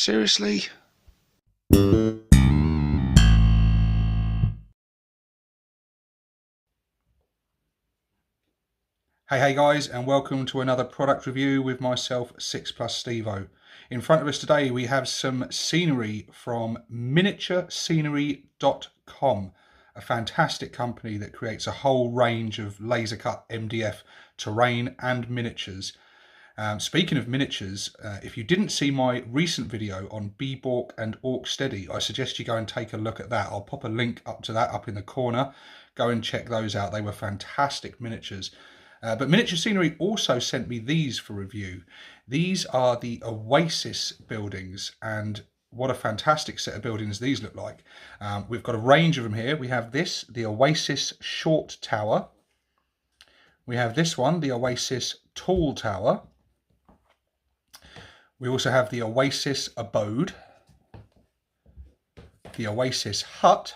Seriously? Hey guys, and welcome to another product review with myself, 6 Plus Stevo. In front of us today we have some scenery from miniaturescenery.com, a fantastic company that creates a whole range of laser cut MDF terrain and miniatures. Speaking of miniatures, if you didn't see my recent video on Bbork and Orc Steady, I suggest you go and take a look at that. I'll pop a link up to that up in the corner. Go and check those out. They were fantastic miniatures. But Miniature Scenery also sent me these for review. These are the Oasis buildings, and what a fantastic set of buildings these look like. We've got a range of them here. We have this, the Oasis Short Tower. We have this one, the Oasis Tall Tower. We also have the Oasis Abode, the Oasis Hut,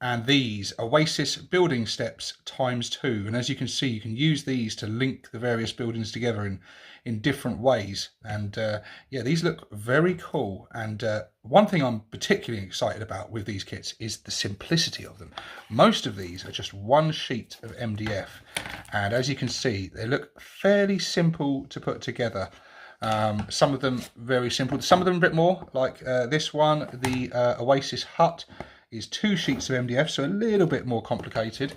and these Oasis building steps ×2. And as you can see, you can use these to link the various buildings together in different ways. And yeah, these look very cool. And one thing I'm particularly excited about with these kits is the simplicity of them. Most of these are just one sheet of MDF. And as you can see, they look fairly simple to put together. Some of them very simple, some of them a bit more, like this one, the Oasis Hut, is 2 sheets of MDF, so a little bit more complicated,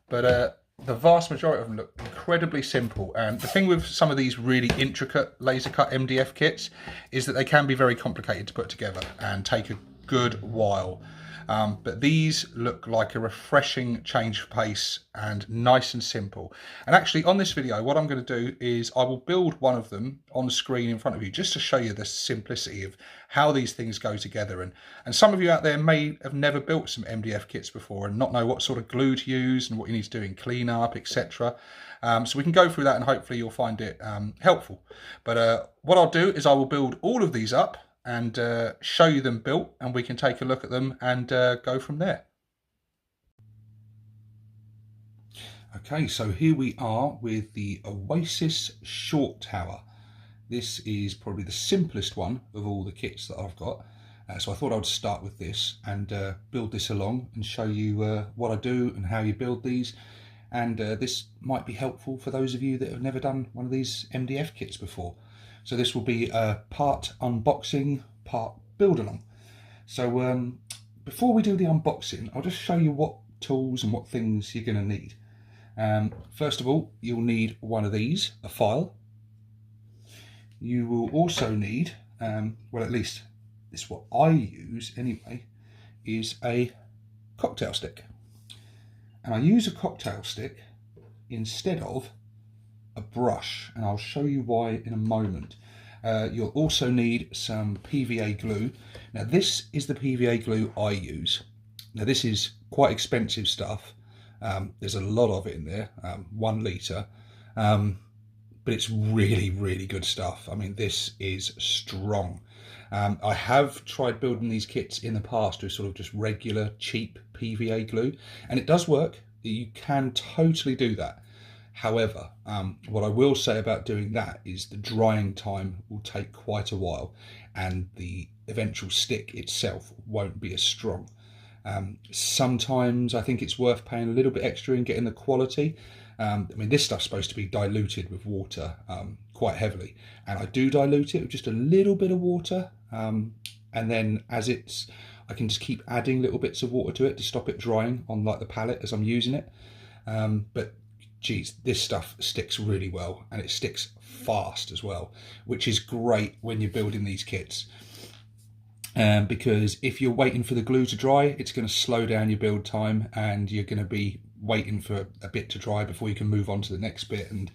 but the vast majority of them look incredibly simple. And the thing with some of these really intricate laser cut MDF kits is that they can be very complicated to put together and take a good while. But these look like a refreshing change of pace and nice and simple. And actually on this video, what I'm going to do is I will build one of them on the screen in front of you just to show you the simplicity of how these things go together. And some of you out there may have never built some MDF kits before and not know what sort of glue to use and what you need to do in cleanup, etc. So we can go through that and hopefully you'll find it helpful. But what I'll do is I will build all of these up and show you them built, and we can take a look at them and go from there. Okay, so here we are with the Oasis Short Tower. This is probably the simplest one of all the kits that I've got. So I thought I would start with this and build this along and show you what I do and how you build these. And this might be helpful for those of you that have never done one of these MDF kits before. So this will be a part unboxing, part build along. So before we do the unboxing, I'll just show you what tools and what things you're going to need. First of all, you'll need one of these, a file. You will also need, well, at least this is what I use anyway, is a cocktail stick. And I use a cocktail stick instead of a brush, and I'll show you why in a moment. You'll also need some PVA glue. Now this is the PVA glue I use. Now this is quite expensive stuff. There's a lot of it in there, 1 litre, but it's really good stuff. I mean, this is strong. I have tried building these kits in the past with sort of just regular cheap PVA glue, and it does work. You can totally do that. However, what I will say about doing that is the drying time will take quite a while and the eventual stick itself won't be as strong. Sometimes I think it's worth paying a little bit extra and getting the quality. I mean, this stuff's supposed to be diluted with water quite heavily, and I do dilute it with just a little bit of water, and then as I can just keep adding little bits of water to it to stop it drying on like the palette as I'm using it. But geez, this stuff sticks really well, and it sticks fast as well, which is great when you're building these kits. Because if you're waiting for the glue to dry, it's going to slow down your build time, and you're going to be waiting for a bit to dry before you can move on to the next bit, and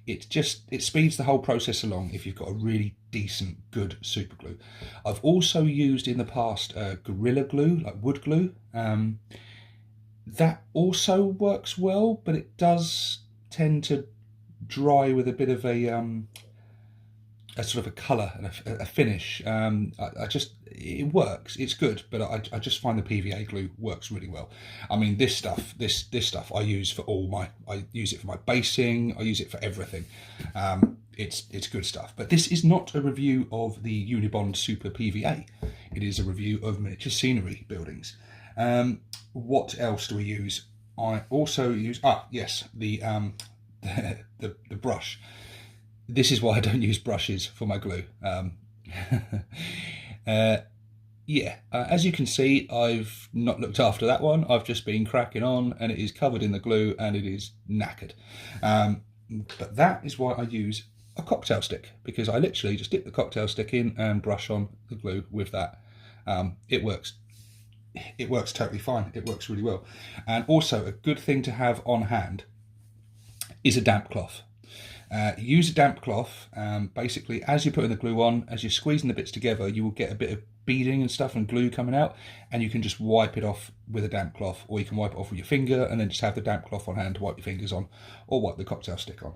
it speeds the whole process along if you've got a really decent, good super glue. I've also used in the past Gorilla Glue, like wood glue. That also works well, but it does tend to dry with a bit of a sort of a colour and a finish. It works, it's good, but I just find the PVA glue works really well. I mean, this stuff I use for I use it for my basing, I use it for everything. it's good stuff. But this is not a review of the Unibond Super PVA. It is a review of miniature scenery buildings. What else do we use? I also use the brush. This is why I don't use brushes for my glue. As you can see, I've not looked after that one. I've just been cracking on, and it is covered in the glue and it is knackered. But that is why I use a cocktail stick, because I literally just dip the cocktail stick in and brush on the glue with that. It works totally fine. It works really well. And also a good thing to have on hand is a damp cloth. Use a damp cloth. Basically, as you're putting the glue on, as you're squeezing the bits together, you will get a bit of beading and stuff and glue coming out, and you can just wipe it off with a damp cloth, or you can wipe it off with your finger and then just have the damp cloth on hand to wipe your fingers on, or wipe the cocktail stick on.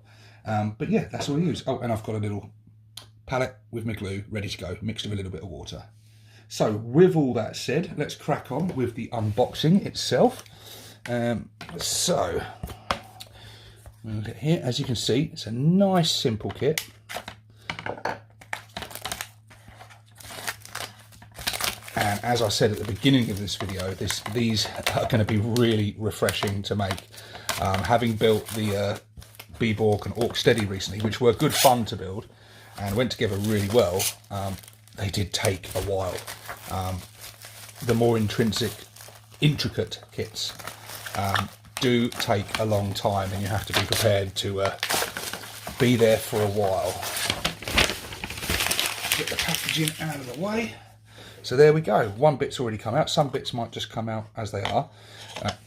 But yeah, that's all I use. Oh, and I've got a little palette with my glue ready to go, mixed with a little bit of water. So with all that said, let's crack on with the unboxing itself. So look at here, as you can see, it's a nice simple kit. And as I said at the beginning of this video, these are going to be really refreshing to make. Having built the Beborg and Orc Steady recently, which were good fun to build and went together really well, they did take a while. The more intricate kits do take a long time, and you have to be prepared to be there for a while. Get the packaging out of the way. So there we go. One bit's already come out. Some bits might just come out as they are.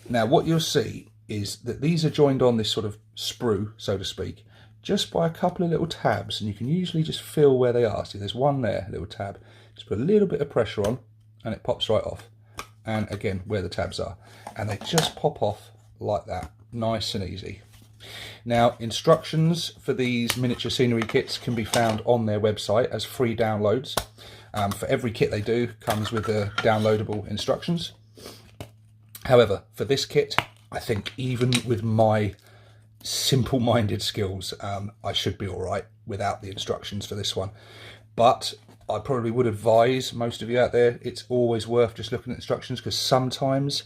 Now what you'll see is that these are joined on this sort of sprue, so to speak, just by a couple of little tabs, and you can usually just feel where they are. See, there's one there, a little tab. Just put a little bit of pressure on and it pops right off. And again, where the tabs are. And they just pop off like that, nice and easy. Now, instructions for these miniature scenery kits can be found on their website as free downloads. For every kit they do, comes with the downloadable instructions. However, for this kit, I think even with my simple-minded skills, I should be all right without the instructions for this one. But I probably would advise most of you out there, it's always worth just looking at instructions, because sometimes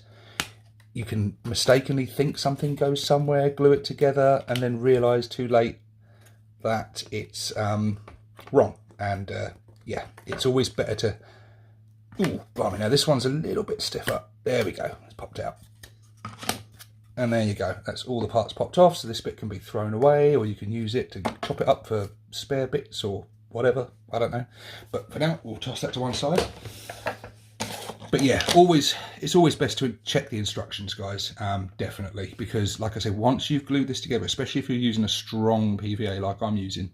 you can mistakenly think something goes somewhere, glue it together, and then realise too late that it's wrong. And yeah, it's always better to... Ooh, blimey, now this one's a little bit stiffer. There we go, it's popped out. And there you go, that's all the parts popped off, so this bit can be thrown away, or you can use it to chop it up for spare bits or whatever, I don't know. But for now, we'll toss that to one side. But yeah, it's always best to check the instructions, guys, definitely, because like I say, once you've glued this together, especially if you're using a strong PVA like I'm using,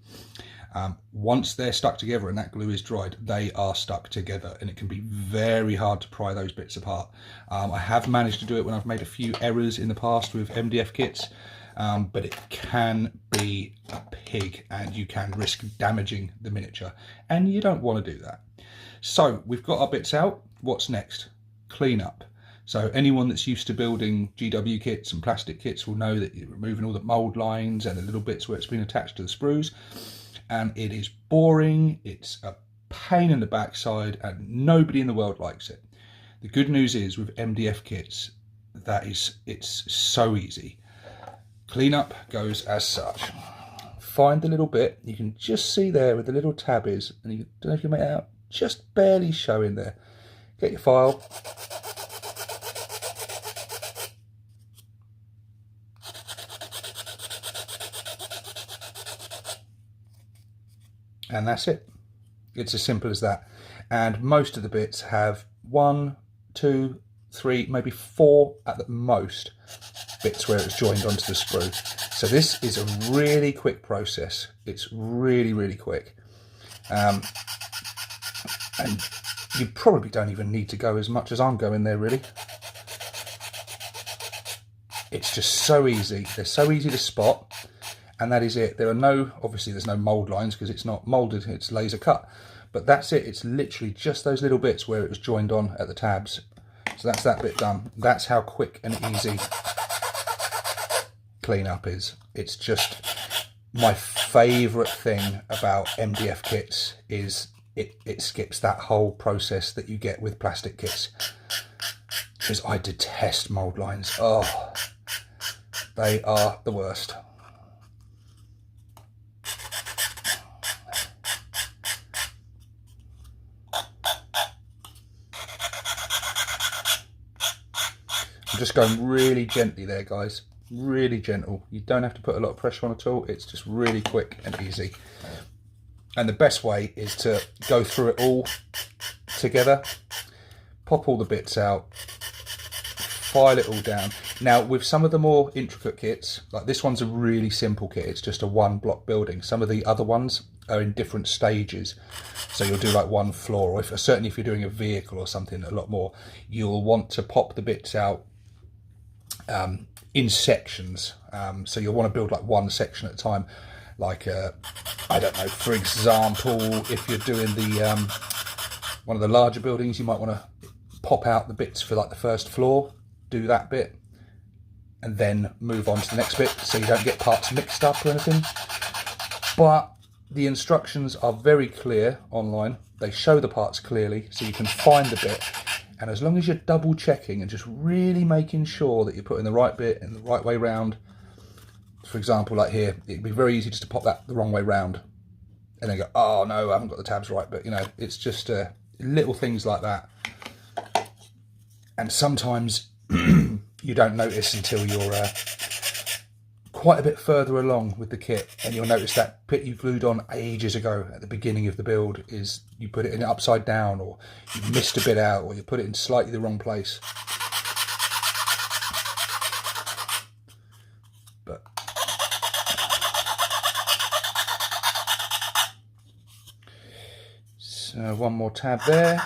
once they're stuck together and that glue is dried, they are stuck together, and it can be very hard to pry those bits apart. I have managed to do it when I've made a few errors in the past with MDF kits, but it can be a pig, and you can risk damaging the miniature, and you don't want to do that. So we've got our bits out. What's next? Clean up. So anyone that's used to building GW kits and plastic kits will know that you're removing all the mould lines and the little bits where it's been attached to the sprues. And it is boring, it's a pain in the backside, and nobody in the world likes it. The good news is with MDF kits, it's so easy. Cleanup goes as such. Find the little bit, you can just see there where the little tab is, and you don't know if you make it out, just barely showing there. Get your file. And that's it. It's as simple as that. And most of the bits have 1, 2, 3, maybe 4 at the most bits where it's joined onto the sprue. So this is a really quick process. It's really, really quick. And you probably don't even need to go as much as I'm going there, really. It's just so easy. They're so easy to spot. And that is it. There are no, obviously there's no mould lines because it's not moulded, it's laser cut. But that's it. It's literally just those little bits where it was joined on at the tabs. So that's that bit done. That's how quick and easy clean up is. It's just my favourite thing about MDF kits is it skips that whole process that you get with plastic kits, because I detest mould lines. Oh, they are the worst. I'm just going really gently there, guys. Really gentle. You don't have to put a lot of pressure on at all. It's just really quick and easy. And the best way is to go through it all together, pop all the bits out, file it all down. Now, with some of the more intricate kits, like this one's a really simple kit. It's just a 1-block building. Some of the other ones are in different stages. So you'll do like 1 floor, or certainly if you're doing a vehicle or something, a lot more, you'll want to pop the bits out in sections. So you'll want to build like 1 section at a time. Like, I don't know, for example, if you're doing the one of the larger buildings, you might want to pop out the bits for like the first floor, do that bit, and then move on to the next bit, so you don't get parts mixed up or anything. But the instructions are very clear online. They show the parts clearly, so you can find the bit. And as long as you're double checking and just really making sure that you're putting the right bit in the right way round, for example, like here, it'd be very easy just to pop that the wrong way round and then go, oh no, I haven't got the tabs right. But you know, it's just little things like that. And sometimes you don't notice until you're quite a bit further along with the kit, and you'll notice that bit you glued on ages ago at the beginning of the build is you put it in upside down, or you missed a bit out, or you put it in slightly the wrong place. But so 1 more tab there.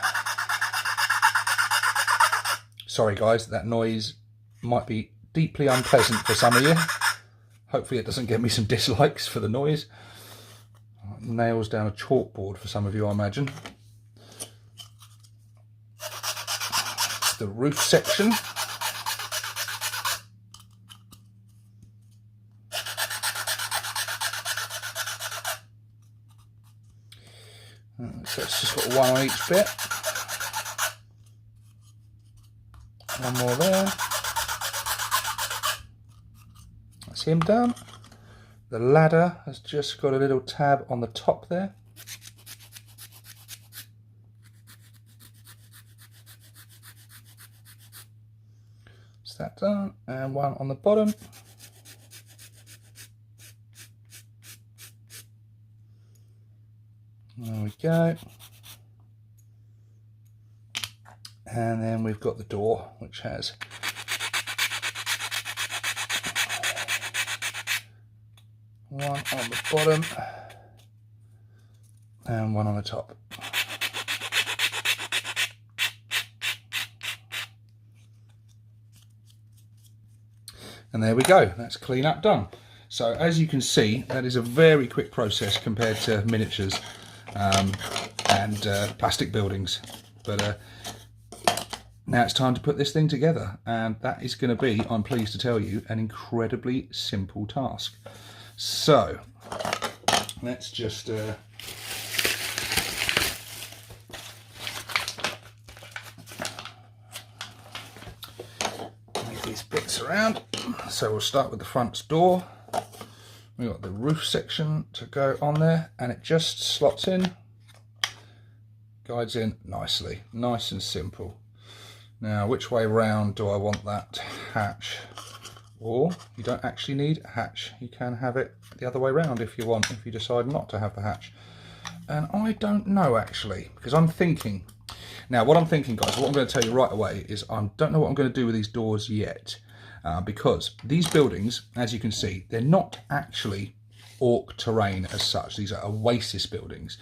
Sorry guys, that noise might be deeply unpleasant for some of you. Hopefully it doesn't get me some dislikes for the noise. Nails down a chalkboard for some of you, I imagine. It's the roof section. So it's just got 1 on each bit. 1 more there. That's him done. The ladder has just got a little tab on the top there. That's that done. And 1 on the bottom. There we go. And then we've got the door, which has one on the bottom and 1 on the top. And there we go, that's clean up done. So as you can see, that is a very quick process compared to miniatures and plastic buildings. But now it's time to put this thing together, and that is going to be, I'm pleased to tell you, an incredibly simple task. So let's just move these bits around. So we'll start with the front door. We've got the roof section to go on there, and it just slots in, guides in nicely, nice and simple. Now, which way round do I want that hatch? Or you don't actually need a hatch. You can have it the other way round if you want, if you decide not to have the hatch. And I don't know actually, because I'm thinking. Now, what I'm thinking, guys, what I'm going to tell you right away is I don't know what I'm going to do with these doors yet. Because these buildings, as you can see, they're not actually Orc terrain as such. These are Oasis buildings.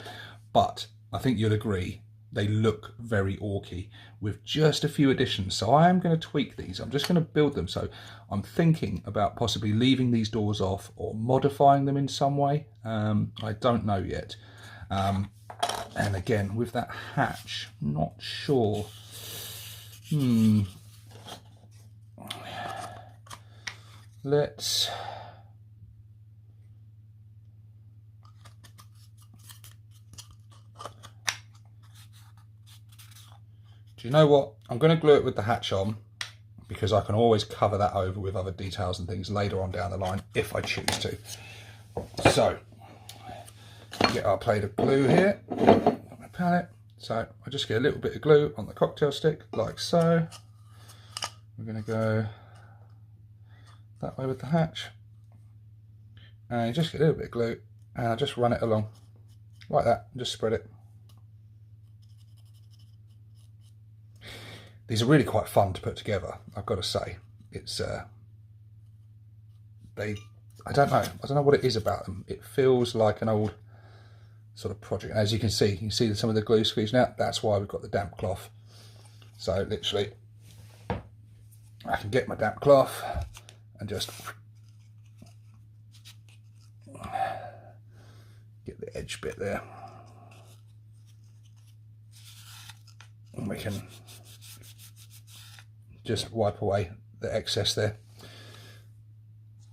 But I think you'll agree, they look very orky with just a few additions. So I am going to tweak these. I'm just going to build them. So I'm thinking about possibly leaving these doors off or modifying them in some way. I don't know yet. And again, with that hatch, not sure. Let's Do you know what? I'm going to glue it with the hatch on, because I can always cover that over with other details and things later on down the line if I choose to. So, get our plate of glue here, on my palette. So I just get a little bit of glue on the cocktail stick, like so. We're going to go that way with the hatch. And just get a little bit of glue, and I just run it along, like that, and just spread it. These are really quite fun to put together, I've got to say. It's, I don't know what it is about them. It feels like an old sort of project. As you can see some of the glue squeezing out. That's why we've got the damp cloth. So literally, I can get my damp cloth and just get the edge bit there. And we can just wipe away the excess there.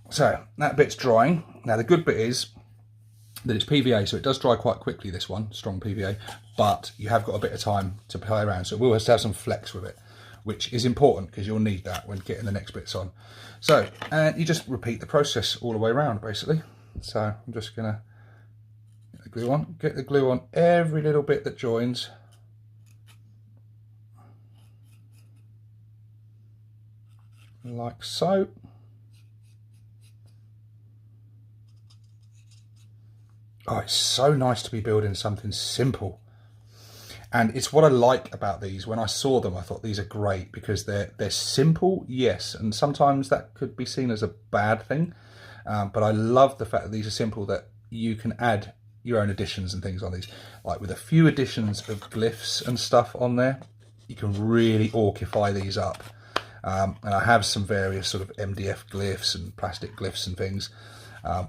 So that bit's drying. Now the good bit is that it's PVA, so it does dry quite quickly, this one, strong PVA, but you have got a bit of time to play around, so we'll have to have some flex with it, which is important because you'll need that when getting the next bits on. So, and you just repeat the process all the way around, basically. So I'm just gonna get the glue on every little bit that joins. Like so. Oh, it's so nice to be building something simple. And it's what I like about these. When I saw them, I thought these are great because they're simple, yes, and sometimes that could be seen as a bad thing. But I love the fact that these are simple, that you can add your own additions and things on these. Like with a few additions of glyphs and stuff on there, you can really orcify these up. And I have some various sort of MDF glyphs and plastic glyphs and things,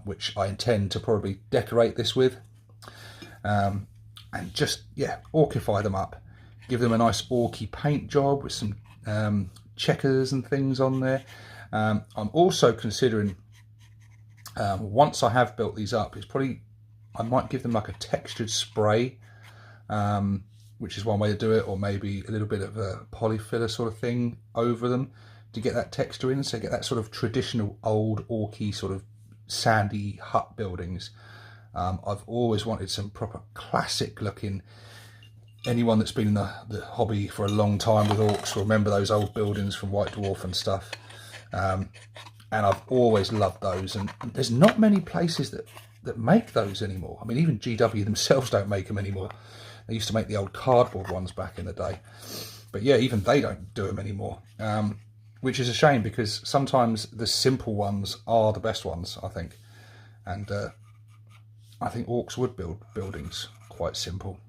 which I intend to probably decorate this with. And just, yeah, orcify them up. Give them a nice orky paint job with some checkers and things on there. I'm also considering, once I have built these up, I might give them like a textured spray, which is one way to do it, or maybe a little bit of a polyfiller sort of thing over them to get that texture in, so get that sort of traditional old orky sort of sandy hut buildings. I've always wanted some proper classic looking, anyone that's been in the hobby for a long time with orcs will remember those old buildings from White Dwarf and stuff. And I've always loved those, and there's not many places that make those anymore. I mean, even GW themselves don't make them anymore. They used to make the old cardboard ones back in the day. But yeah, even they don't do them anymore. Which is a shame, because sometimes the simple ones are the best ones, I think. And I think orcs would build buildings quite simple.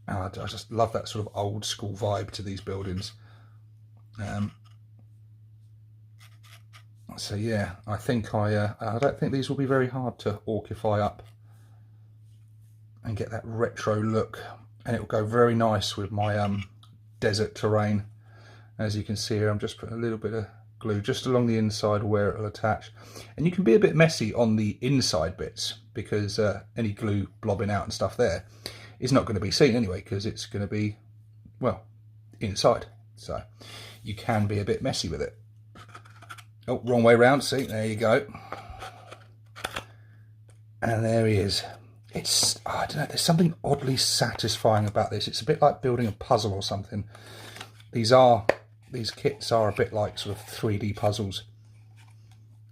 And I just love that sort of old school vibe to these buildings. So yeah, I think I don't think these will be very hard to orcify up and get that retro look, and it will go very nice with my desert terrain. As you can see here, I'm just putting a little bit of glue just along the inside where it will attach, and you can be a bit messy on the inside bits, because any glue blobbing out and stuff there is not going to be seen anyway, because it's going to be, well, inside, so you can be a bit messy with it. Oh, wrong way round, see, there you go. And there he is. It's, I don't know, there's something oddly satisfying about this. It's a bit like building a puzzle or something. These kits are a bit like sort of 3D puzzles.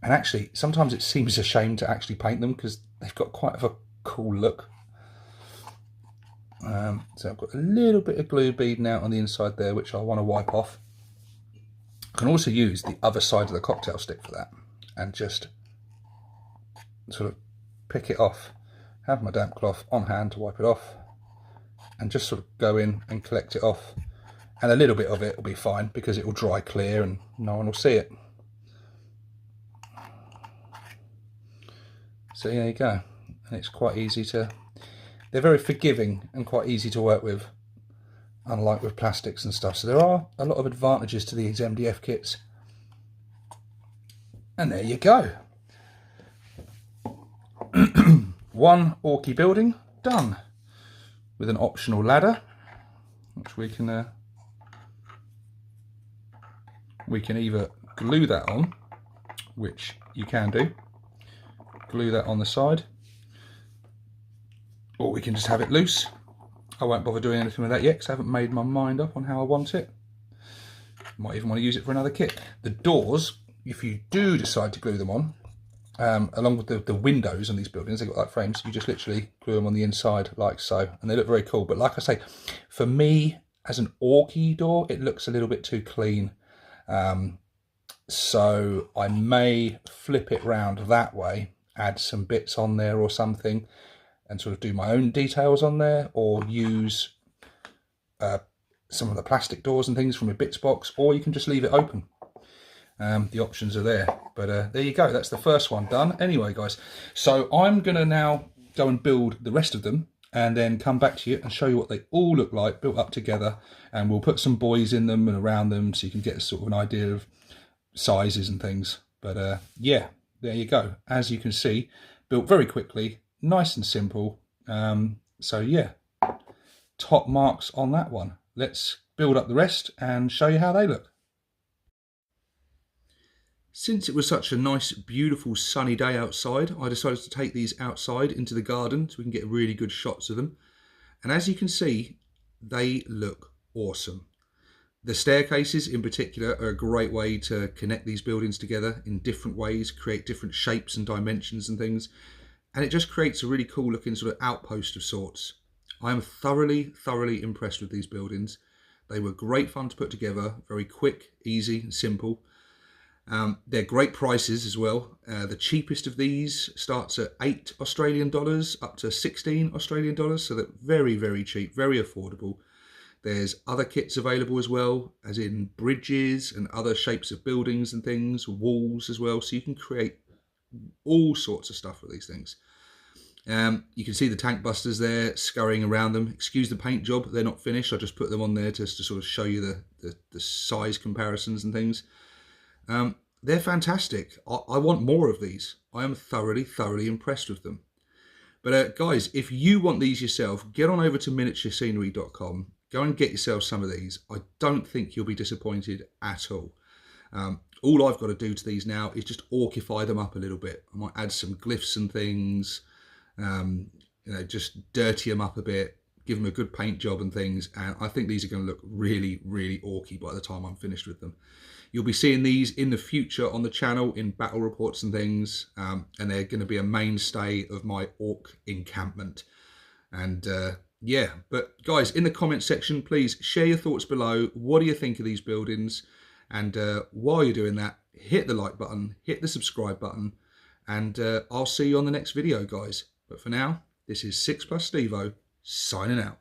And actually, sometimes it seems a shame to actually paint them, because they've got quite a cool look. So I've got a little bit of glue beading out on the inside there, which I want to wipe off. I can also use the other side of the cocktail stick for that, and just sort of pick it off. Have my damp cloth on hand to wipe it off, and just sort of go in and collect it off. And a little bit of it will be fine, because it will dry clear and no one will see it. So there you go. And it's quite easy to, they're very forgiving and quite easy to work with, unlike with plastics and stuff. So there are a lot of advantages to these MDF kits. And there you go. One orky building done, with an optional ladder. which we can either glue that on, which you can do, glue that on the side, or we can just have it loose. I won't bother doing anything with that yet because I haven't made my mind up on how I want it. Might even want to use it for another kit. The doors, if you do decide to glue them on, along with the windows on these buildings, they've got like frames, you just literally glue them on the inside like so, and they look very cool. But like I say, for me, as an orky door, it looks a little bit too clean. So I may flip it round that way, add some bits on there or something, and sort of do my own details on there, or use some of the plastic doors and things from a bits box, or you can just leave it open. The options are there, but there you go, that's the first one done. Anyway guys, so I'm gonna now go and build the rest of them and then come back to you and show you what they all look like built up together, and we'll put some buoys in them and around them so you can get sort of an idea of sizes and things. But yeah, there you go. As you can see, built very quickly, nice and simple. So yeah, top marks on that one. Let's build up the rest and show you how they look. Since it was such a nice, beautiful, sunny day outside, I decided to take these outside into the garden so we can get really good shots of them. And as you can see, they look awesome. The staircases in particular are a great way to connect these buildings together in different ways, create different shapes and dimensions and things. And it just creates a really cool looking sort of outpost of sorts. I am thoroughly impressed with these buildings. They were great fun to put together, very quick, easy and simple. They're great prices as well. The cheapest of these starts at $8 Australian up to 16 Australian dollars, so they're very cheap, very affordable. There's other kits available as well, as in bridges and other shapes of buildings and things, walls as well, so you can create all sorts of stuff with these things. You can see the tank busters there scurrying around them. Excuse the paint job, they're not finished. I just put them on there just to sort of show you the size comparisons and things. They're fantastic. I want more of these. I am thoroughly impressed with them. But guys, if you want these yourself, get on over to miniaturescenery.com. Go and get yourself some of these. I don't think you'll be disappointed at all. All I've got to do to these now is just orcify them up a little bit. I might add some glyphs and things, you know, just dirty them up a bit, give them a good paint job and things, and I think these are going to look really orky by the time I'm finished with them. You'll be seeing these in the future on the channel in battle reports and things, and they're going to be a mainstay of my orc encampment. And yeah, but guys, in the comment section, please share your thoughts below. What do you think of these buildings? And while you're doing that, hit the like button, hit the subscribe button, and I'll see you on the next video, guys. But for now, this is 6+ Stevo signing out.